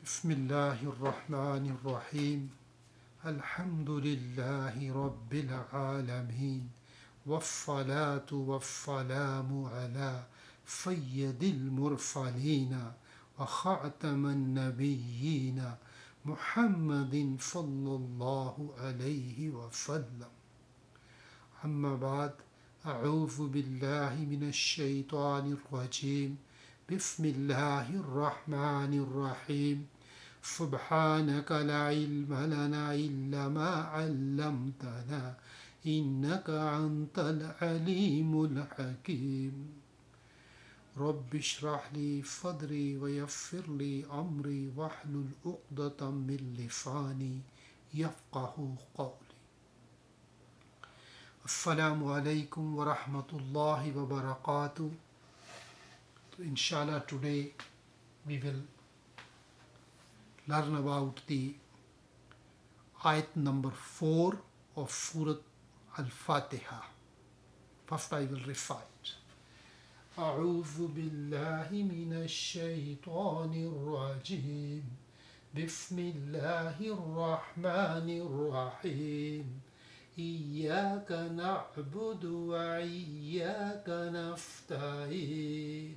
بسم الله الرحمن الرحيم الحمد لله رب العالمين والصلاة والسلام على سيد المرسلين وخاتم النبيين محمد صلى الله عليه وسلم أما بعد أعوذ بالله من الشيطان الرجيم بسم الله الرحمن الرحيم سبحانك لا علم لنا إلا ما علمتنا إنك أنت العليم الحكيم رب اشرح لي صدري ويسر لي أمري واحلل عقدة من لساني يفقه قولي. Assalamu alaikum wa rahmatullahi wa barakatuh. Inshallah, today we will learn about the ayat number 4 of Surah Al-Fatiha. First I will recite. أعوذ بالله من الشيطان الرجيم بسم الله الرحمن الرحيم إياك نعبد وإياك نستعين.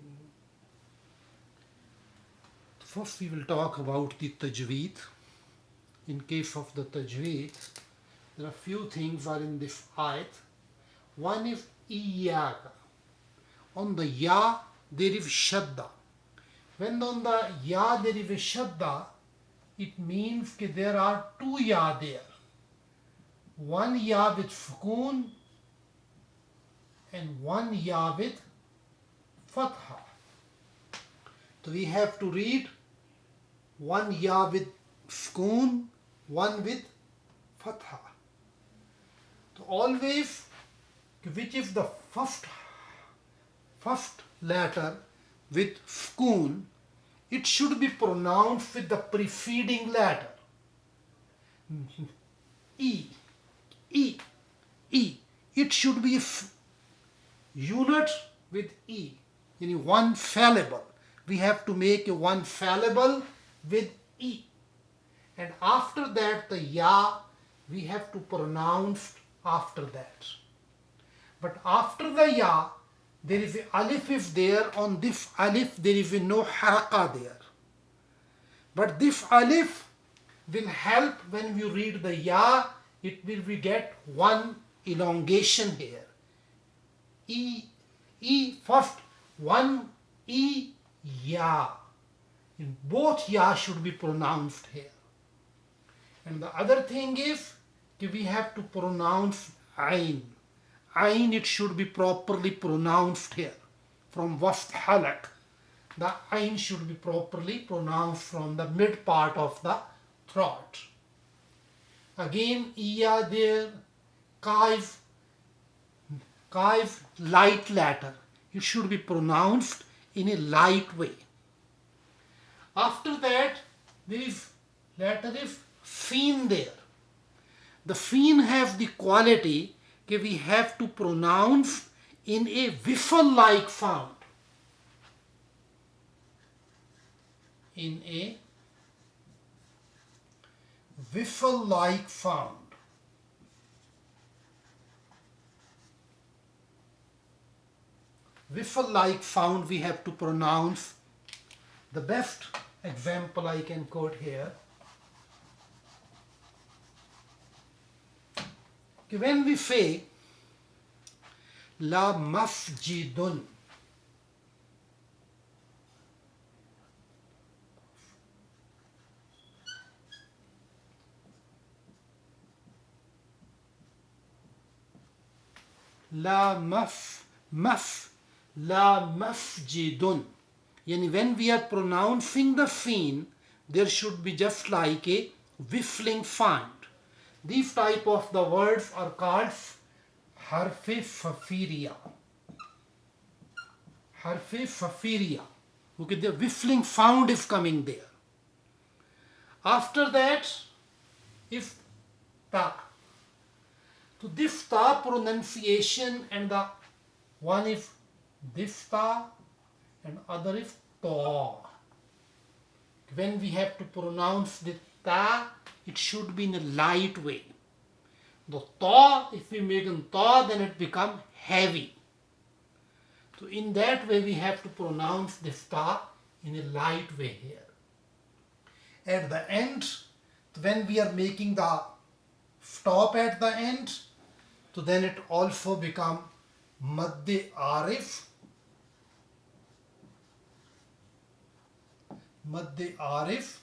First we will talk about the tajweed. In case of the tajweed, there are few things are in this ayat. One is iyaka. On the ya there is shadda. When on the ya there is a shadda, it means that there are two ya there. One ya with sukoon and one ya with fatha. So we have to read one ya with sukoon, one with fatha. So always, which is the first letter with sukoon, it should be pronounced with the preceding letter. E. It should be unit with E. In one syllable. We have to make a one syllable with E. And after that, the ya, we have to pronounce after that. But after the ya, there is a alif is there. On this alif, there is no haraka there. But this alif will help when we read the ya. It will we get one elongation here. E first, one E, ya. In both ya should be pronounced here. And the other thing is, we have to pronounce ain. Ain, it should be properly pronounced here. From wast halak, the ain should be properly pronounced from the mid part of the throat. Again, iya there, kaif, light letter. It should be pronounced in a light way. After that, there is letter is seen there. The seen has the quality that we have to pronounce in a whistle-like sound. In a whistle-like sound. Whistle-like sound we have to pronounce. The best example I can quote here. When we say La masjidun, La masjidun. Yani when we are pronouncing the sin, there should be just like a whistling sound. These type of the words are called harfe fafiria. Harfe fafiria. Okay, the whistling sound is coming there. After that, if ta. So this ta pronunciation and the one is this ta and other is ta. when we have to pronounce the ta, it should be in a light way. The ta, if we make a ta, then it becomes heavy. So in that way we have to pronounce this ta in a light way here. At the end, when we are making the stop at the end, so then it also become Madde Arif. Madde Arif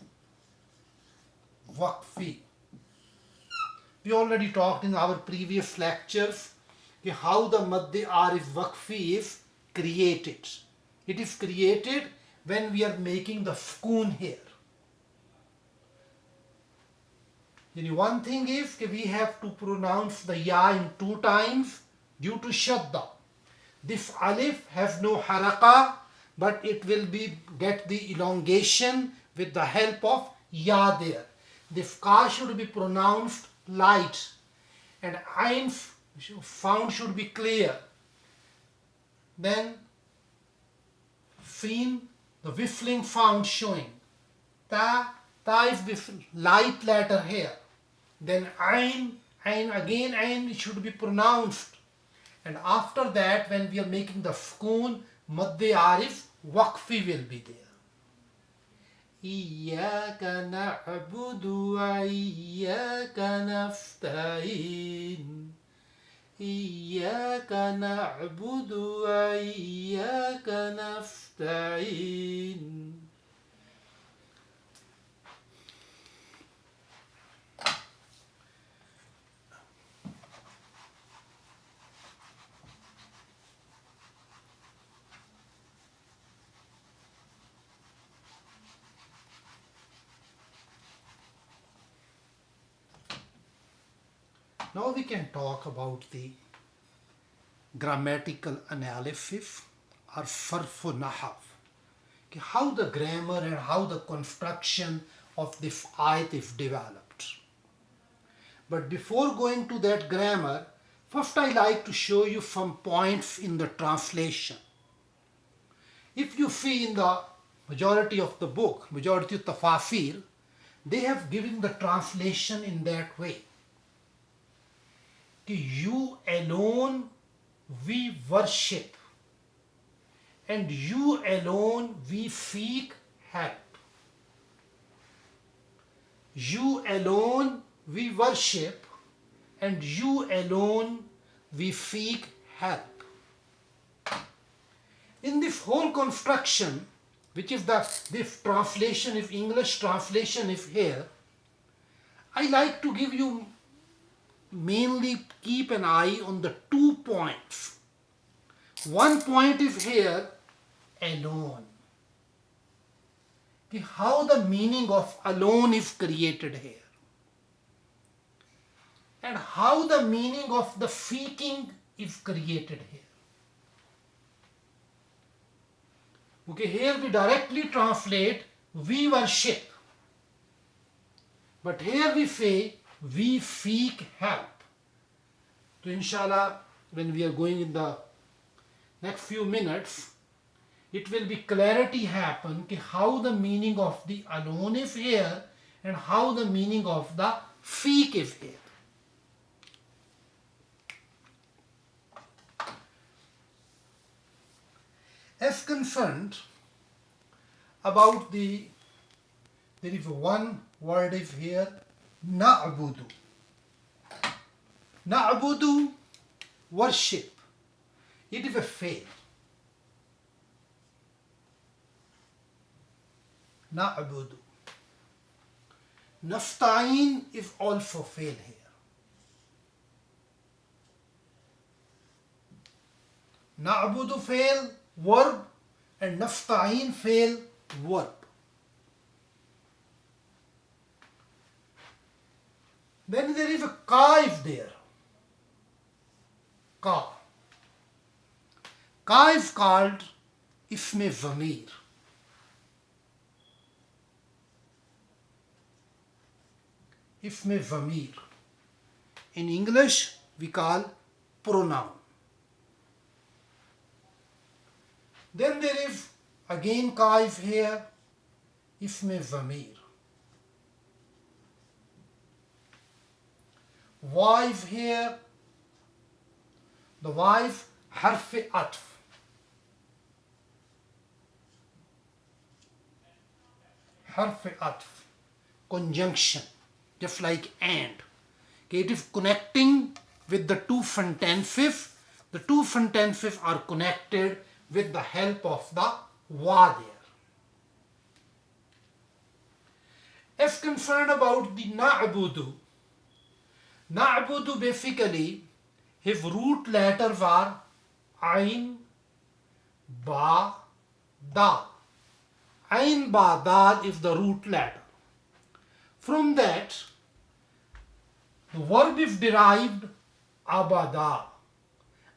Waqfi. We already talked in our previous lectures how the Madde Arif Waqfi is created. It is created when we are making the sukoon here. One thing is we have to pronounce the ya in 2 times due to shadda. This alif has no haraka, but it will get the elongation with the help of ya there. This ka should be pronounced light, and ain sound should be clear. Then sin, the whistling sound showing. Ta is with light letter here. Then ain again ain should be pronounced. And after that, when we are making the sukoon, Madde Arif Waqfi will be there. Iyyaka na'budu wa iyyaka nasta'in. Iyyaka na'budu wa iyyaka nasta'in. Now we can talk about the grammatical analysis or sarfu nahav. How the grammar and how the construction of this ayat is developed. But before going to that grammar, first I like to show you some points in the translation. If you see in the majority of the book, majority of tafasir, they have given the translation in that way. You alone we worship, and you alone we seek help. You alone we worship, and you alone we seek help. In this whole construction, which is this translation, if English translation is here, I like to give you mainly keep an eye on the 2 points. One point is here, alone. How the meaning of alone is created here. And how the meaning of the seeking is created here. Okay, here we directly translate we worship. But here we say we seek help. So inshallah, when we are going in the next few minutes, it will be clarity happen how the meaning of the alone is here and how the meaning of the seek is here. As concerned about there is one word is here, na'budu. Na'budu, worship. It is a fail. Na'budu. Nasta'in is also fail here. Na'budu fail, verb, and nasta'in fail, verb. Then there is a ka is there. Ka. Ka is called isme zamir. Isme zamir. In English, we call pronoun. Then there is again ka is here. ism zamir. Wife here, the wife harf atf. Harf atf, conjunction, just like and. Okay, it is connecting with the two front tenses. The two front tenses are connected with the help of the wa there. If concerned about the na'budu, na'budu basically, his root letters are ain, ba, dal. Ain, ba, dal is the root letter. From that, the verb is derived abada.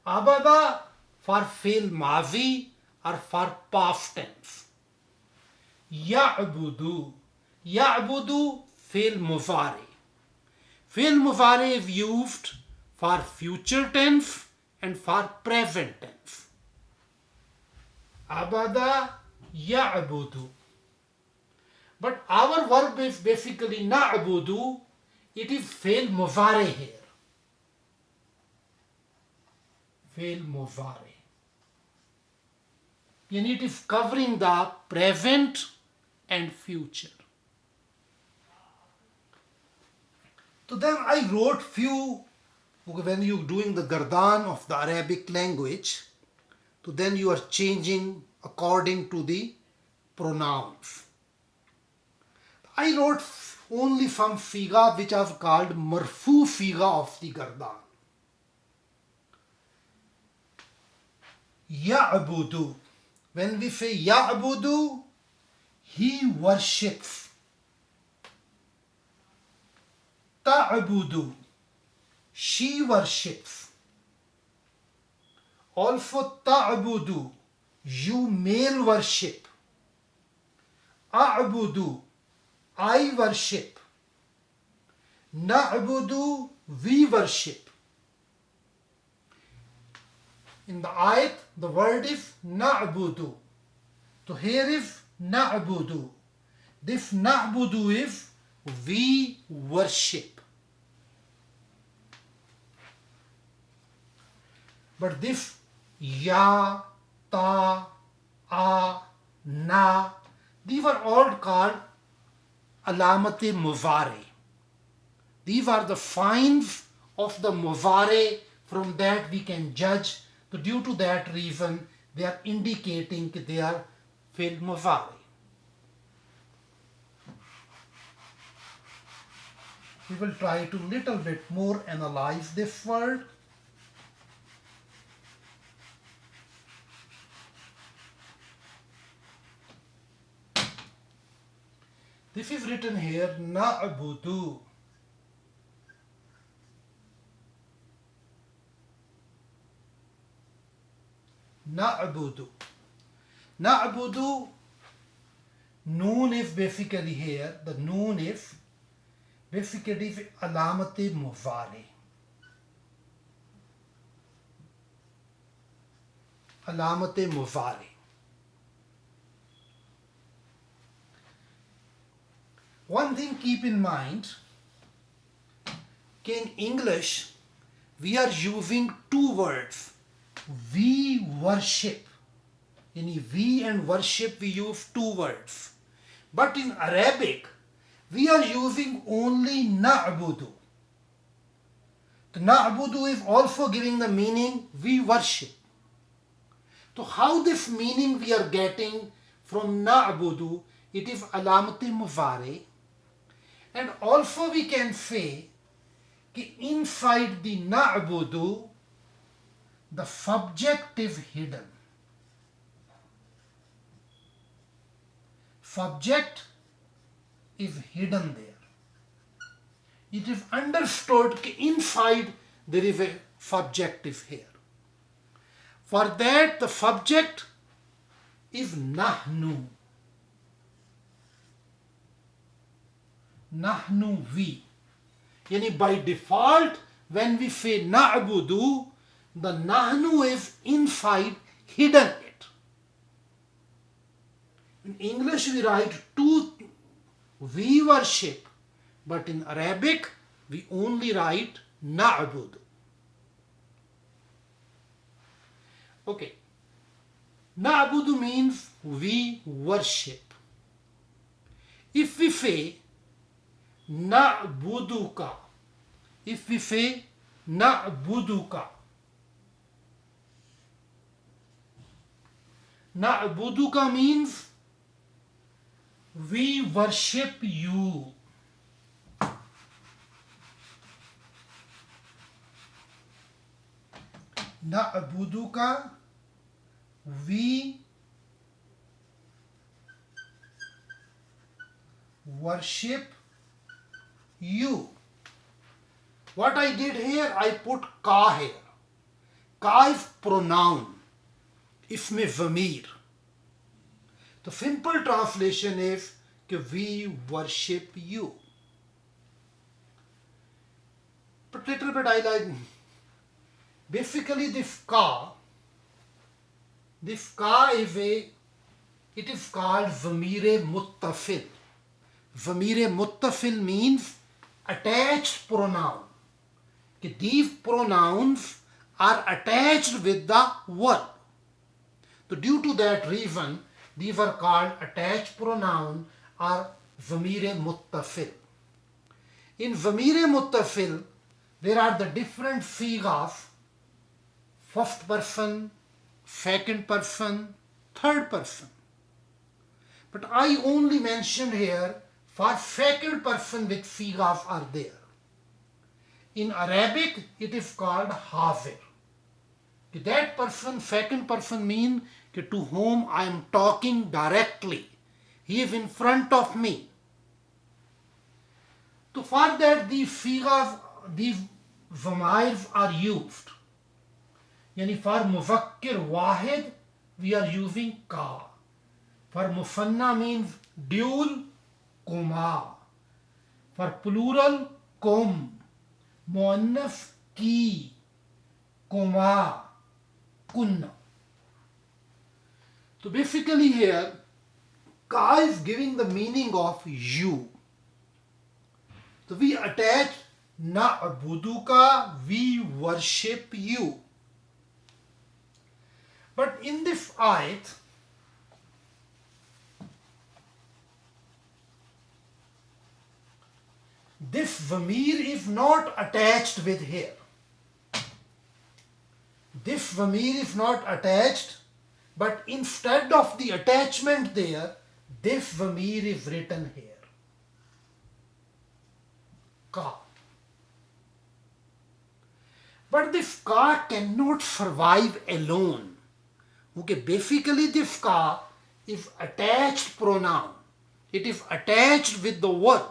Abada for fi'l mazi or for past tense. Ya'budu. Ya'budu fi'l mudari. Fi'l mudari is used for future tense and for present tense. Abada ya'budu. But our verb is basically na'budu. It is fi'l mudari here. Fi'l mudari. And it is covering the present and future. So then I wrote few, when you are doing the gardan of the Arabic language, so then you are changing according to the pronouns. I wrote only some figa which are called marfu figa of the gardan. Ya'budu. When we say Ya'budu, he worships. Ta'budu, she worships. Also ta'budu, you male worship. A'budu, I worship. Na'budu, we worship. In the ayat, the word is na'budu. So here is na'budu. This na'budu is we worship. But this ya, ta, a, na, these are all called alamati muzari. These are the signs of the muzari. From that we can judge. So due to that reason, they are indicating that they are fil muzari. We will try to little bit more analyze this word. This is written here, na'budu. Na'budu. Na'budu, noon is basically here, the noon is basically alamati muzari. Alamati muzari. One thing keep in mind, in English we are using two words. We worship. In we and worship we use two words. But in Arabic we are using only na'budu. The na'budu is also giving the meaning we worship. So how this meaning we are getting from na'budu, it is alamati muzari. And also we can say that inside the na'budu, the subject is hidden. Subject is hidden there. It is understood that inside there is a subjective here. For that the subject is nahnu. Nahnu, we. Yani by default, when we say na'budu, the nahnu is inside, hidden it. In English we write two we worship, but in Arabic we only write na'budu. Okay, na'budu means we worship. If we say na'buduka, if we say na'buduka, na'buduka means we worship you. Na'buduka, we worship you. What I did here, I put ka here. Ka is pronoun, isme zamir. The simple translation is that we worship you. But little bit I like, basically this ka is it is called zamir muttafil. Zamir muttafil means attached pronoun. These pronouns are attached with the verb. So due to that reason, these are called attached pronoun or zamir muttafil. In zamir muttafil, there are the different sigas: first person, second person, third person. But I only mentioned here for second person which sigas are there. In Arabic, it is called hazir. That person, second person, means to whom I am talking directly. He is in front of me. So for that, these sigas, these zamairs are used. Yani for muzakkir wahid, we are using ka. For musanna means dual, kuma. For plural, kum. Muannas, ki. Kuma. Kunna. So basically here, ka is giving the meaning of you. So we attach na'buduka, we worship you. But in this ayat, this zamir is not attached with here. This zamir is not attached, but instead of the attachment there, this zamir is written here. Ka. But this ka cannot survive alone. Okay, basically this ka is attached pronoun. It is attached with the verb.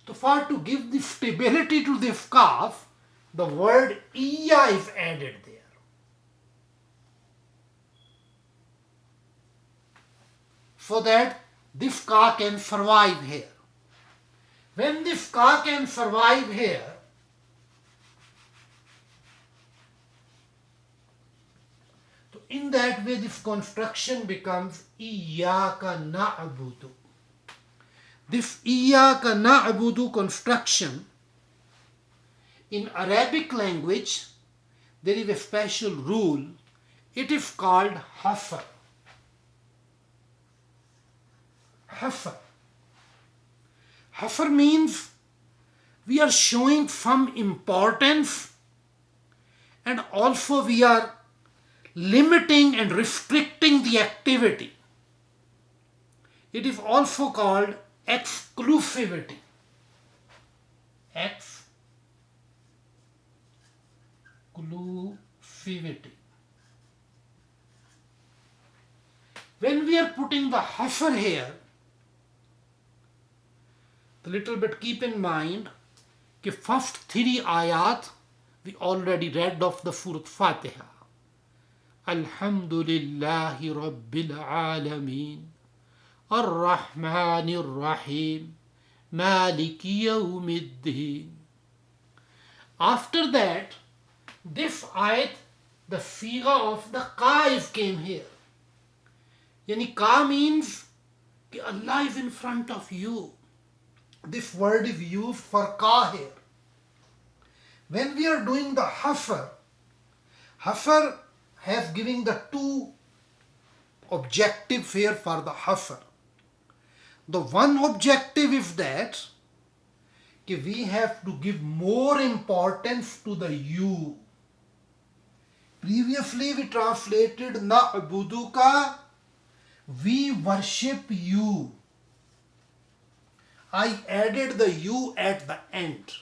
So for to give the stability to this kaf, the word iya is added there. So that this ka can survive here. When this ka can survive here, so in that way this construction becomes iyyaka na'budu. This iyyaka na'budu construction, in Arabic language, there is a special rule. It is called hasr. Hasr. Hasr means we are showing some importance and also we are limiting and restricting the activity. It is also called exclusivity. Exclusivity. When we are putting the hasr here, a little bit keep in mind the first three ayat we already read of the Surah Fatiha. Alhamdulillahi Rabbil Alameen, Ar-Rahmanir Rahim, Maliki Yawmiddin. After that, this ayat, the siga of the ka came here. Yani ka means Allah is in front of you. This word is used for ka here. When we are doing the hafar has given the two objectives here for the hafar. The one objective is that we have to give more importance to the you. Previously we translated na'buduka, we worship you. I added the you at the end.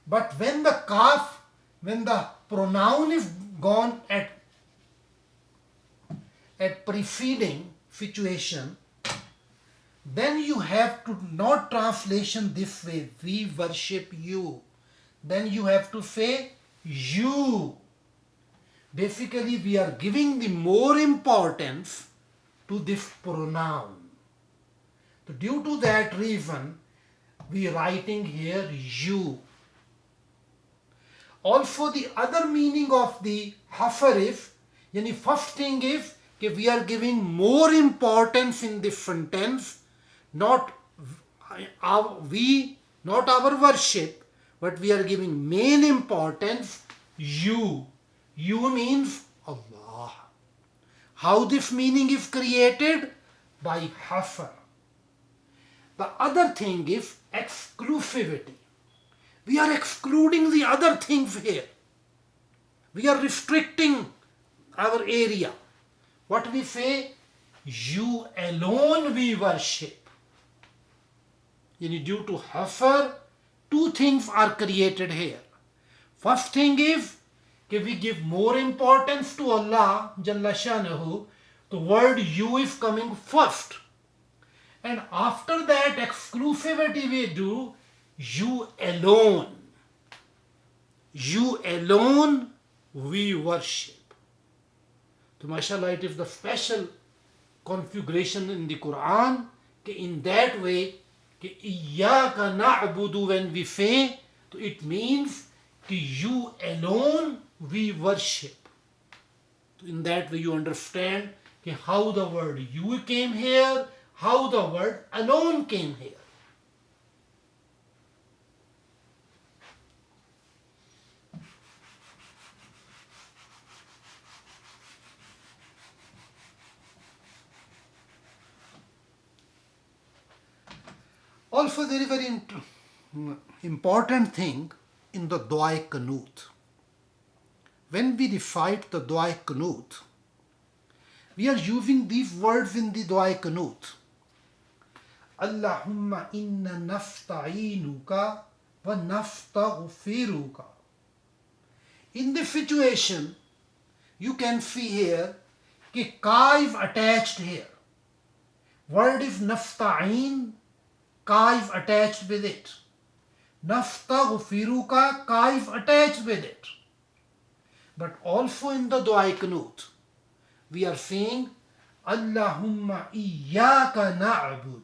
But when the kaf, when the pronoun is gone at preceding situation, then you have to not translation this way, we worship you. Then you have to say you. Basically we are giving the more importance to this pronoun. So due to that reason, we are writing here you. Also the other meaning of the hafar is, first thing is we are giving more importance in the sentence, not our worship, but we are giving main importance you. You means Allah. How this meaning is created? By hafar. The other thing is exclusivity. We are excluding the other things here. We are restricting our area. What we say? You alone we worship. Due to hafar, two things are created here. First thing is we give more importance to Allah Jalla Shanahu. The word you is coming first. And after that exclusivity we do you alone. You alone we worship. So mashallah, it is the special configuration in the Quran. In that way, Iyyaka na'budu, when we say, it means you alone we worship. In that way you understand how the word you came here, how the word alone came here. Also, there is a very important thing in the Dua Qanut. When we recite the Dua Qanut, we are using these words in the Dua Qanut. Allahumma inna nafta'inuka wa naftaghfiruka. In this situation, you can see here that ka is attached here. Word is nafta'in, ka is attached with it. Naftaghfiruka, ka is attached with it. But also in the Dua Qanut, we are saying Allahumma iyyaka na'budu.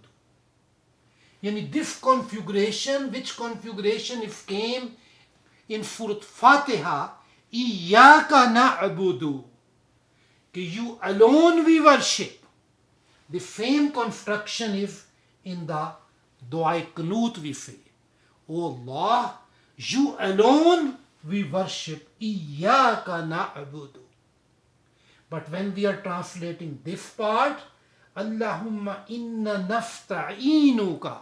This configuration, which configuration if came in Surah Fatiha, iyyaka na'budu, you alone we worship. The same construction is in the Dua Qanut we say, O Allah, you alone we worship, iyyaka na'budu. But when we are translating this part, Allahumma inna nafta'inuka,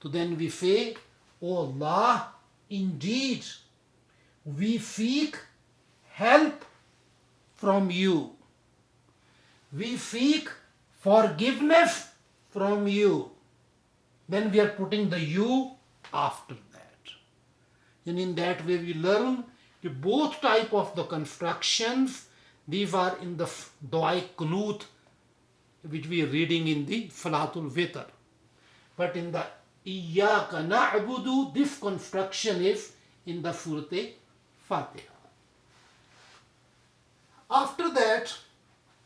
so then we say, O Allah, indeed we seek help from you. We seek forgiveness from you. Then we are putting the you after that. And in that way we learn both type of the constructions. These are in the Dua Qanut, which we are reading in the Salatul Witr. But in the Iyyaka na'budu, this construction is in the Surah Fatiha. After that,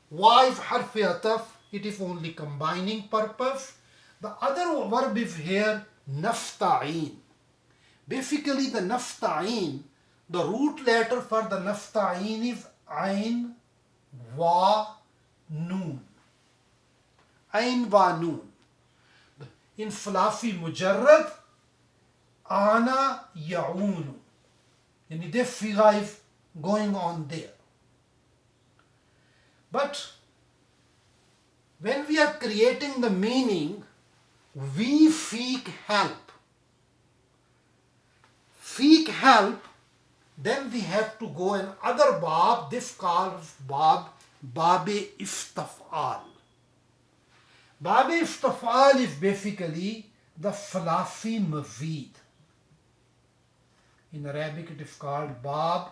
wa is harf ataf, it is only combining purpose. The other verb is here nafta'in. Basically the nafta'in, the root letter for the nafta'in is ain, wa, noon. Ain wa noon. In Falafi Mujarrad, Ana Ya'unu. And the figure is going on there. But when we are creating the meaning, we seek help. Seek help, then we have to go in other bab, this called Bab-e Istaf'al. Bab-e Istaf'al is basically the Falafi Mazid. In Arabic it is called Bab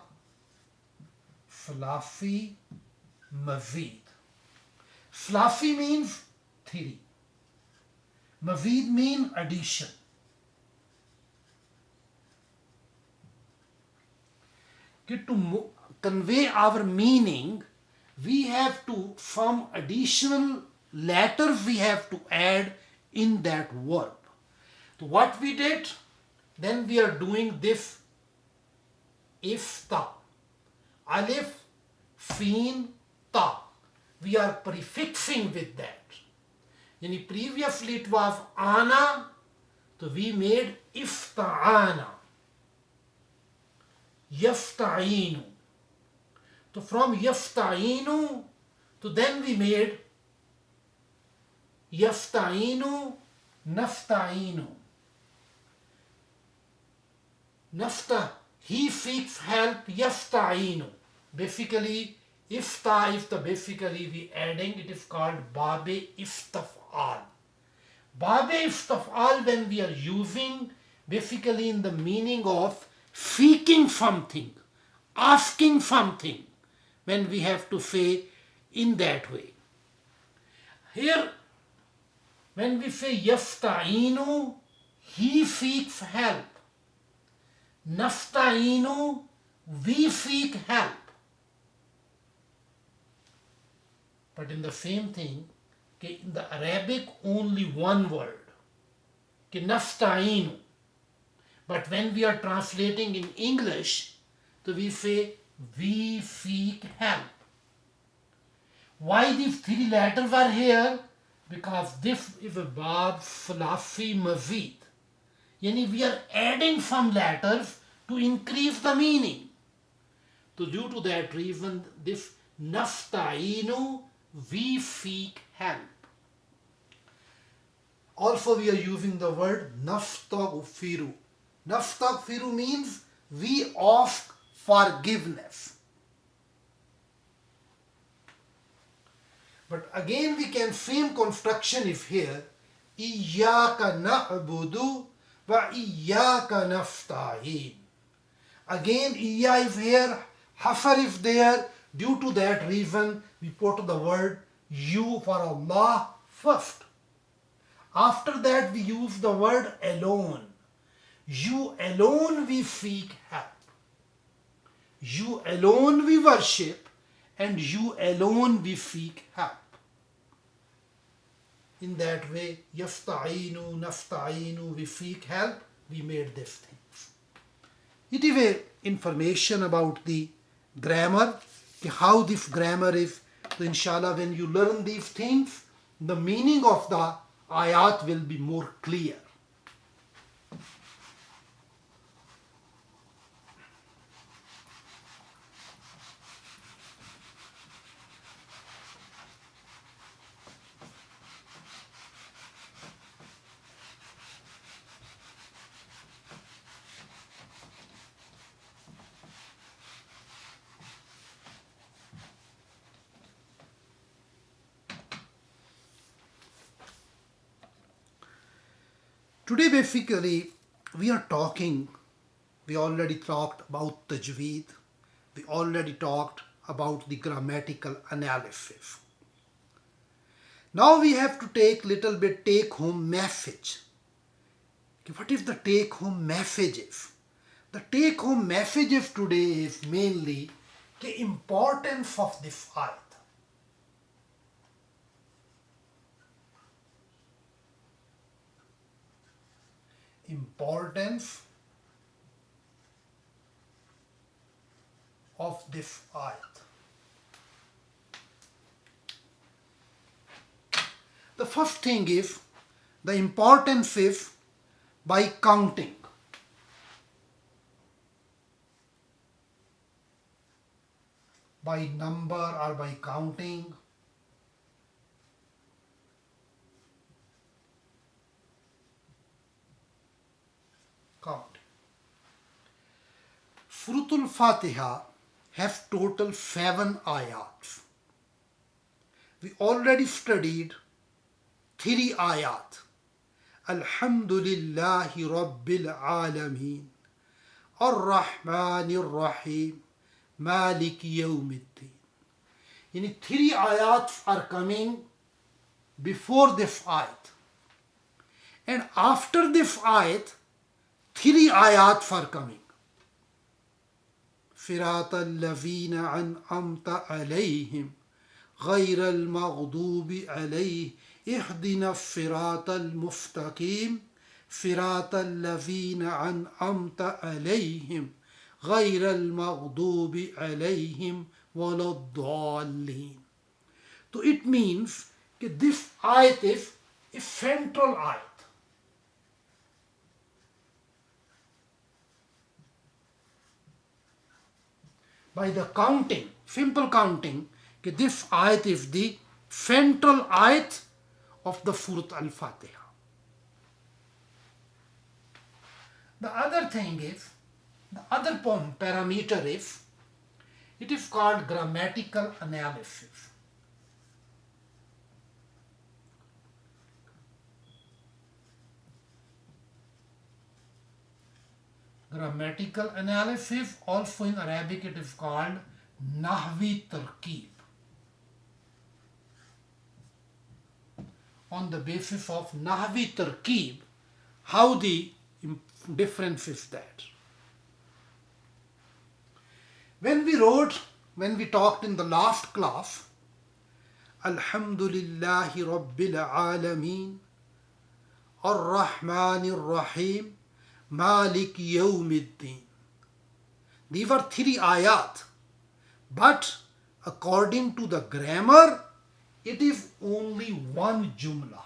Falafi Mazid. Falafi means theory. Mazid means addition. To convey our meaning, we have to, some additional letters we have to add in that verb. So what we did, then we are doing this ifta. Alif, Feen, Ta. We are prefixing with that. Previously it was Ana, so we made Ifta'ana. Yafta'inu. So from Yafta'inu, to then we made Yafta'inu, Nafta'inu. Nafta, he seeks help, Yafta'inu. Basically, Ifta is the basically we adding, it is called Bab-e Istaf'al. Bab-e Istaf'al when we are using basically in the meaning of seeking something, asking something, when we have to say in that way. Here, when we say Yafta'inu, he seeks help. Nafta'inu, we seek help. But in the same thing, in the Arabic only one word, Nafta'inu. But when we are translating in English, so we say, we seek help. Why these three letters are here? Because this is a Bab Falafi Mazid. We are adding some letters to increase the meaning. So due to that reason, this Nafta'inu, we seek help. Also we are using the word Nastaghfiru. Nastaghfiru means we ask forgiveness. But again we can, same construction is here. Iyyaka na'budu wa iyyaka nasta'in. Again Iyya is here, Hafar is there. Due to that reason we put the word you for Allah first. After that we use the word alone. You alone we seek help. You alone we worship, and you alone we seek help. In that way, Yafta'inu, Nafta'inu, we seek help, we made these things. It is a information about the grammar, how this grammar is. So inshallah, when you learn these things, the meaning of the ayat will be more clear. Today basically we already talked about tajweed, we already talked about the grammatical analysis. Now we have to take little bit take home message. What is the take home messages? The take home messages today is mainly the importance of this ayat. Importance of this ayat. The first thing is, the importance is by counting. By number or by counting. Count. Surah Al-Fatiha has total 7 ayats. We already studied 3 ayat. Alhamdulillahi Rabbil Alameen, Ar-Rahmanir Rahim, Malik Yawmiddin. Yani 3 ayats are coming before this ayat. And after this ayat, 3 ayats are coming. صراط الذين أنعمت عليهم غير المغضوب عليهم اهدنا الصراط المستقيم صراط الذين أنعمت عليهم غير المغضوب عليهم ولا الضالين. So it means that this ayat is a central ayat. By the counting, simple counting, this ayat is the central ayat of the Surah Al-Fatiha. The other thing is, the other parameter is, it is called grammatical analysis. Grammatical analysis, also in Arabic it is called Nahwi Tarkib. On the basis of Nahwi Tarkib, how the difference is that. When we talked in the last class, Alhamdulillahi Rabbil Alameen, Ar-Rahmanir Rahim, Malik Yawmiddin. These are 3 ayat, but according to the grammar, it is only one jumla.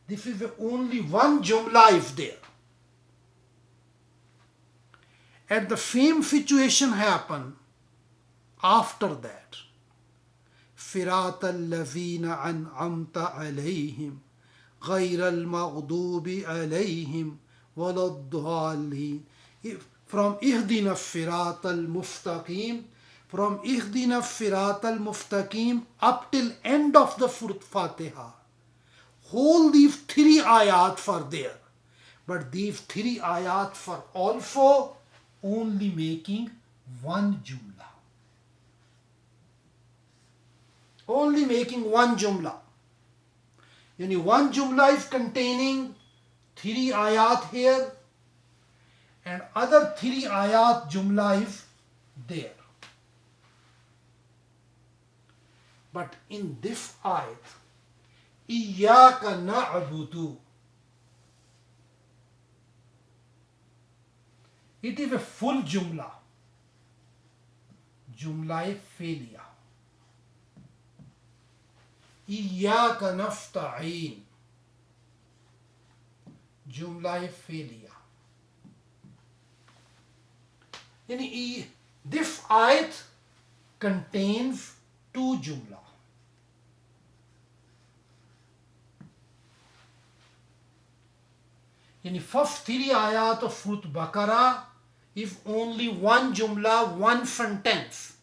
This is only one jumla is there. And the same situation happened after that. صراط الذين أنعمت عليهم غير المغضوب عليهم ولا الضالين. From اهدنا الصراط المستقيم, from اهدنا الصراط المستقيم up till end of the Surah Fatiha. Whole these 3 ayats are there. But these 3 ayats are also only making one jumla. Only making one jumla. Yani one jumla is containing 3 ayat here and other 3 ayat jumla is there. But in this ayat, Iyyaka na'budu, it is a full jumla. Jumla failure. Iyyaka nasta'een, jumla failure. This ayat contains 2 jumla. In first 3 ayat of Surah Baqarah is only one jumla, one sentence,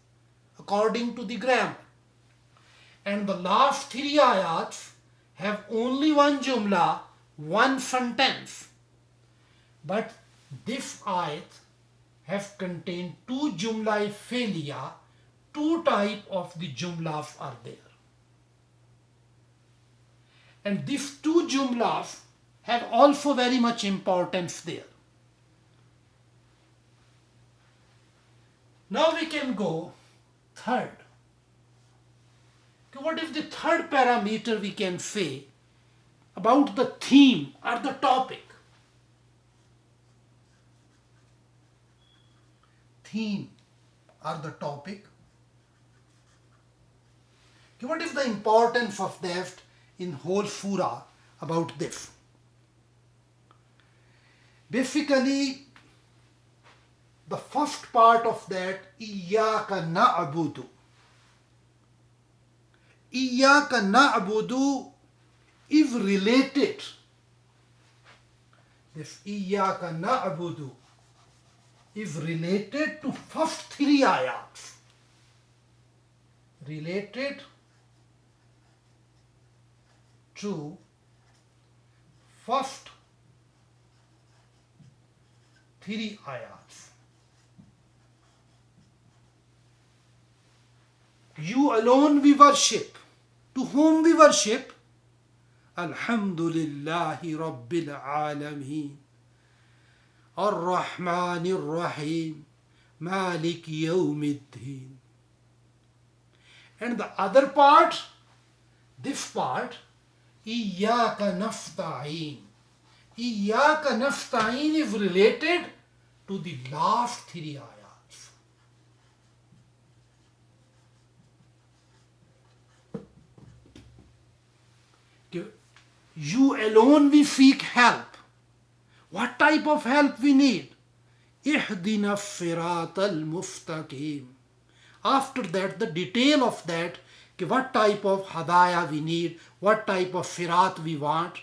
according to the grammar. And the last 3 ayats have only one jumla, one sentence. But this ayat has contained 2 jumla failure, 2 types of the jumlas are there. And these 2 jumlas have also very much importance there. Now we can go third. What is the third parameter we can say about the theme or the topic? Theme or the topic. What is the importance of that in whole surah about this? Basically, the first part of that, Iyyaka na'budu. Iyyaka na'budu is related. This Iyyaka na'budu is related to first three ayats. Related to first three ayats. You alone we worship. To whom we worship? Alhamdulillahi Rabbil Alameen. Ar-Rahmanir Rahim. Malik Yawmiddin. And the other part, this part, Iyyaka nasta'een. Iyyaka nasta'een is related to the last three ayats. You alone we seek help. What type of help we need? Ihdina as-sirat al-mustaqim. After that, the detail of that, what type of hadaya we need, what type of sirat we want.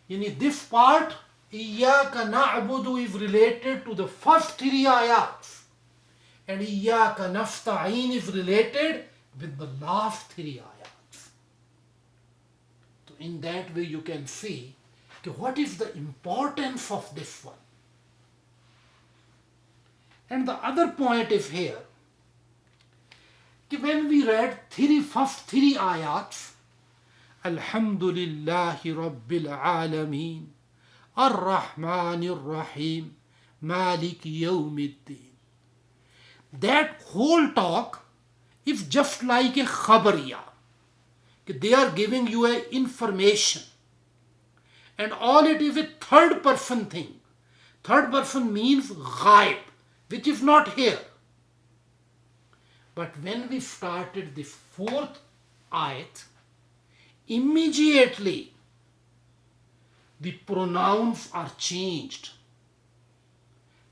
This part, Iyyaka na'budu is related to the first three ayats. And Iyyaka nasta'een is related with the last three ayats. So in that way you can see what is the importance of this one. And the other point is here, when we read first three ayats, Alhamdulillahi Rabbil Alameen, Ar-Rahmanir Rahim, Malik Yawmiddin. That whole talk is just like a khabariya. They are giving you a information. And all it is a third person thing. Third person means ghaib, which is not here. But when we started the fourth ayat, immediately the pronouns are changed.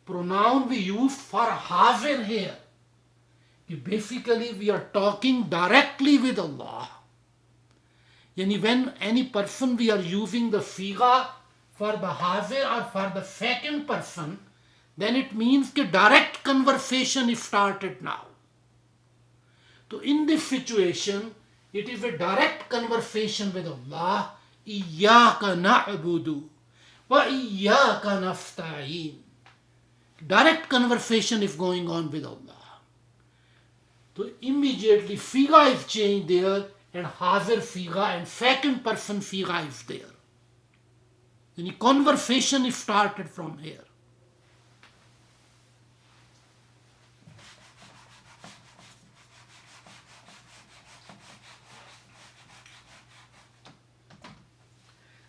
Pronoun we use for hazir here. Basically we are talking directly with Allah. When any person we are using the sigha for the hazir or for the second person, then it means that direct conversation is started now. So in this situation, it is a direct conversation with Allah. Iyyaka na'budu wa iyyaka nasta'een. Direct conversation is going on with Allah. So immediately sigha is changed there, and hazir sigha and second person sigha is there. Then the conversation is started from here.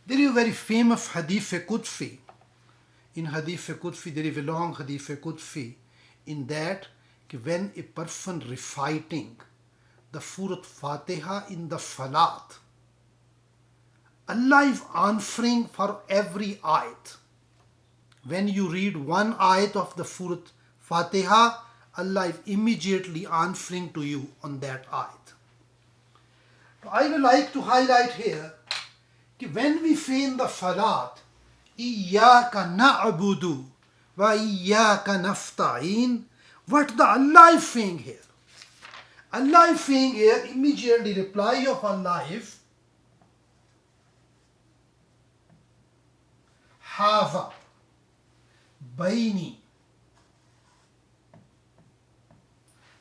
There is a very famous hadith Qudsi. In hadith Qudsi, there is a long hadith Qudsi. In that, when a person reciting the Surah Fatiha in the Salat, Allah is answering for every ayat. When you read one ayat of the Surah Fatiha, Allah is immediately answering to you on that ayat. I would like to highlight here, when we say in the Salat, Iyyaka na'budu wa iyyaka nasta'een, what the Allah is saying here? Allah is saying here, immediately reply of Allah is, Hava baini.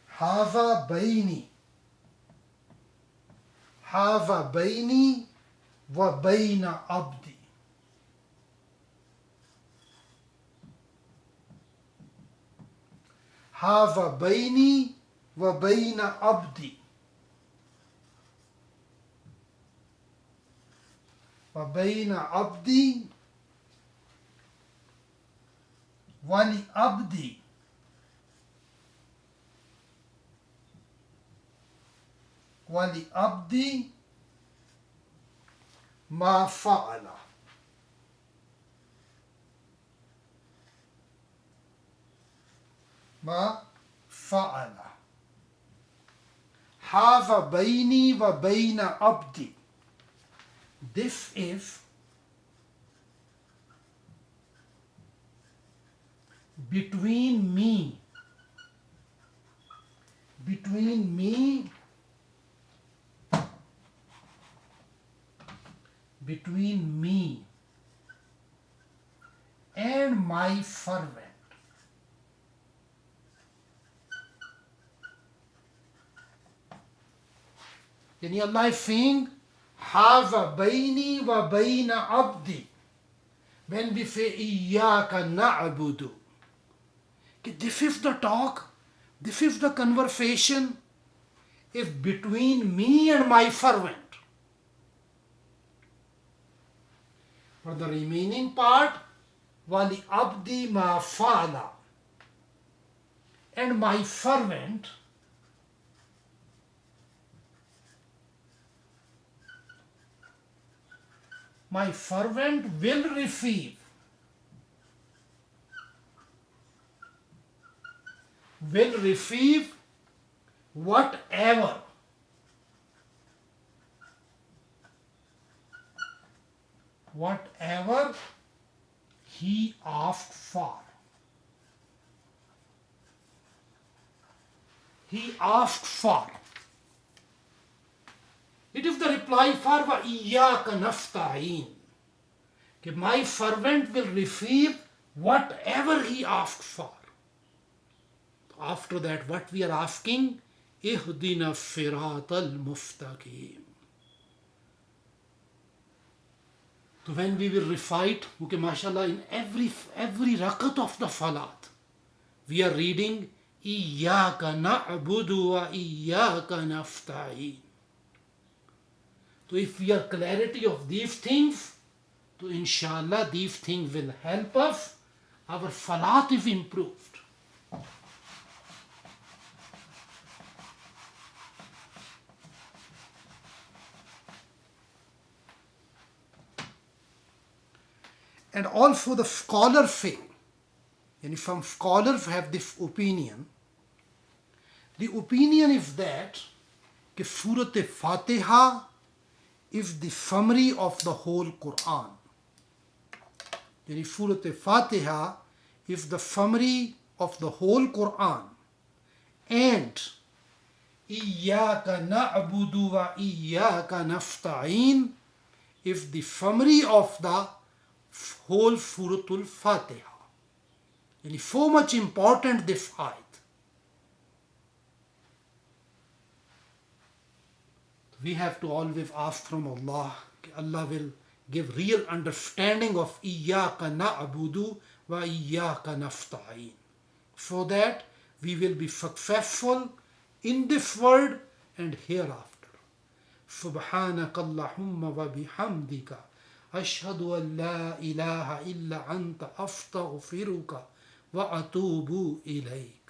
Hava baini. Hava baini wa baina abdi. Hava baini wa baina abdi. Wa baina abdi wali abdi. وَلِأَبْدِ مَا فَعَلَ. ما فعل. هذا بيني وبين عبدي. This is between me and my servant. Yani Allah is saying, Hava baini wa baina abdi. When we say, Iyaka na'budu. This is the talk, this is the conversation, is between me and my servant. For the remaining part, Wali abdi ma fa'ala. And my servant, will receive whatever he asked for. It is the reply for wa iyyaka nasta'in. My servant will receive whatever he asks for. After that, what we are asking, Ihdina siratal mustaqim. So when we will recite, okay, mashallah, in every rakat of the salat, we are reading, Iyyaka na'budu wa iyyaka nasta'in. So if we have clarity of these things, so inshallah these things will help us. Our salat is improved. And also the scholars say, and some scholars have this opinion, the opinion is that Surah Al-Fatiha is the summary of the whole Quran. Surah Al-Fatiha is the summary of the whole Quran. And Iyyaka na'budu wa iyyaka nasta'in is the summary of the whole Surah Al-Fatiha. And so much important this ayat. We have to always ask from Allah, Allah will give real understanding of Iyyaka na'budu wa iyyaka nasta'in, so that we will be successful in this world and hereafter. Subhanakallahumma wa bihamdika ashhadu an la ilaha illa anta astaghfiruka wa atubu ilayk.